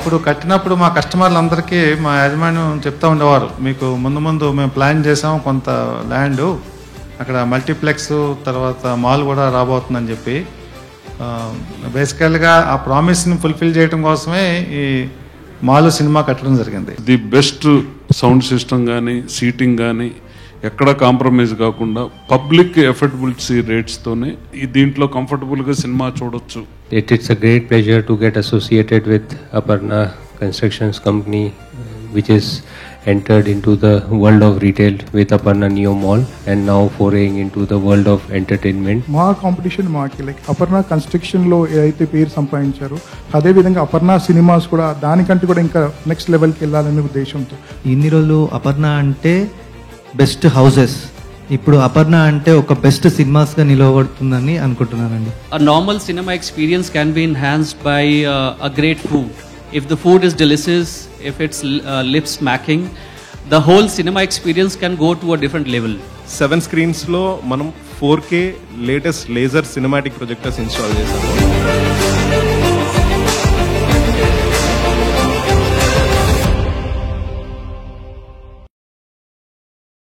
అప్పుడు కట్టినప్పుడు మా కస్టమర్లందరికీ మా యాజమాన్యం చెప్తా ఉండేవారు, మీకు ముందు మేము ప్లాన్ చేసాం కొంత ల్యాండ్, అక్కడ మల్టీప్లెక్స్ తర్వాత మాల్ కూడా రాబోతుందని చెప్పి. బేసికల్గా ఆ ప్రామిస్ని ఫుల్ఫిల్ చేయడం కోసమే ఈ మాల్ సినిమా కట్టడం జరిగింది. ది బెస్ట్ సౌండ్ సిస్టమ్ కానీ సీటింగ్ కానీ ఎక్కడ కాంప్రమైజ్ కాకుండా పబ్లిక్ ఎఫర్డబిలిటీ రేట్స్తోనే దీంట్లో కంఫర్టబుల్గా సినిమా చూడొచ్చు. It's a great pleasure to get associated with Aparna Constructions Company, which is entered into the world of retail with Aparna Neo Mall and now foraying into the world of entertainment. మా competition మాకి like Aparna కన్స్ట్రక్షన్లో ఏదైతే పేరు సంపాదించారో అదేవిధంగా Aparna cinemas కూడా దానికంటే కూడా ఇంకా నెక్స్ట్ లెవెల్కి వెళ్ళాలనే ఉద్దేశంతో. ఇన్ని రోజులు అపర్ణ అంటే బెస్ట్ హౌసెస్, ఇప్పుడు అపర్ణ అంటే ఒక బెస్ట్ సినిమాస్ గా నిలవబడుతుందని అనుకుంటున్నానండి. A normal cinema experience can be enhanced by a great food. If the food is delicious, if it's lip smacking, the whole cinema experience can go to a different level. 7 screens లో మనం 4K latest laser cinematic projectors install చేసాము.